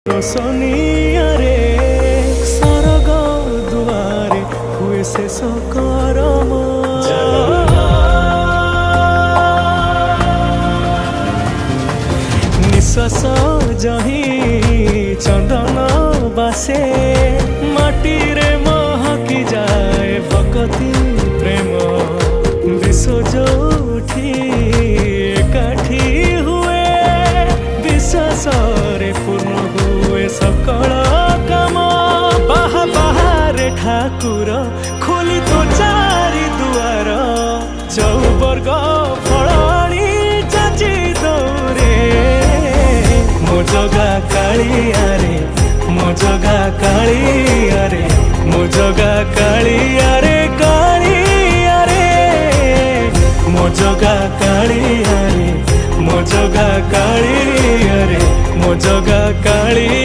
रोशनियारे सरग दुआरे हुए शेष करम निश्वास जही चंदन बासे माटी रे महकी जाए भक्ति प्रेम विश्व जोठी एकाठी हुए विश्वास रे पूर्ण हुए सकल काम बाहर ठाकुर खोली तो चारि दुआर चौवर्ग फलाणी चाची दौरे मो जगा कालिया रे मो जगा कालिया रे मो जगा कालिया रे कालिया रे मो जगा कालिया रे मो जगा कालिया रे मो जगा काली।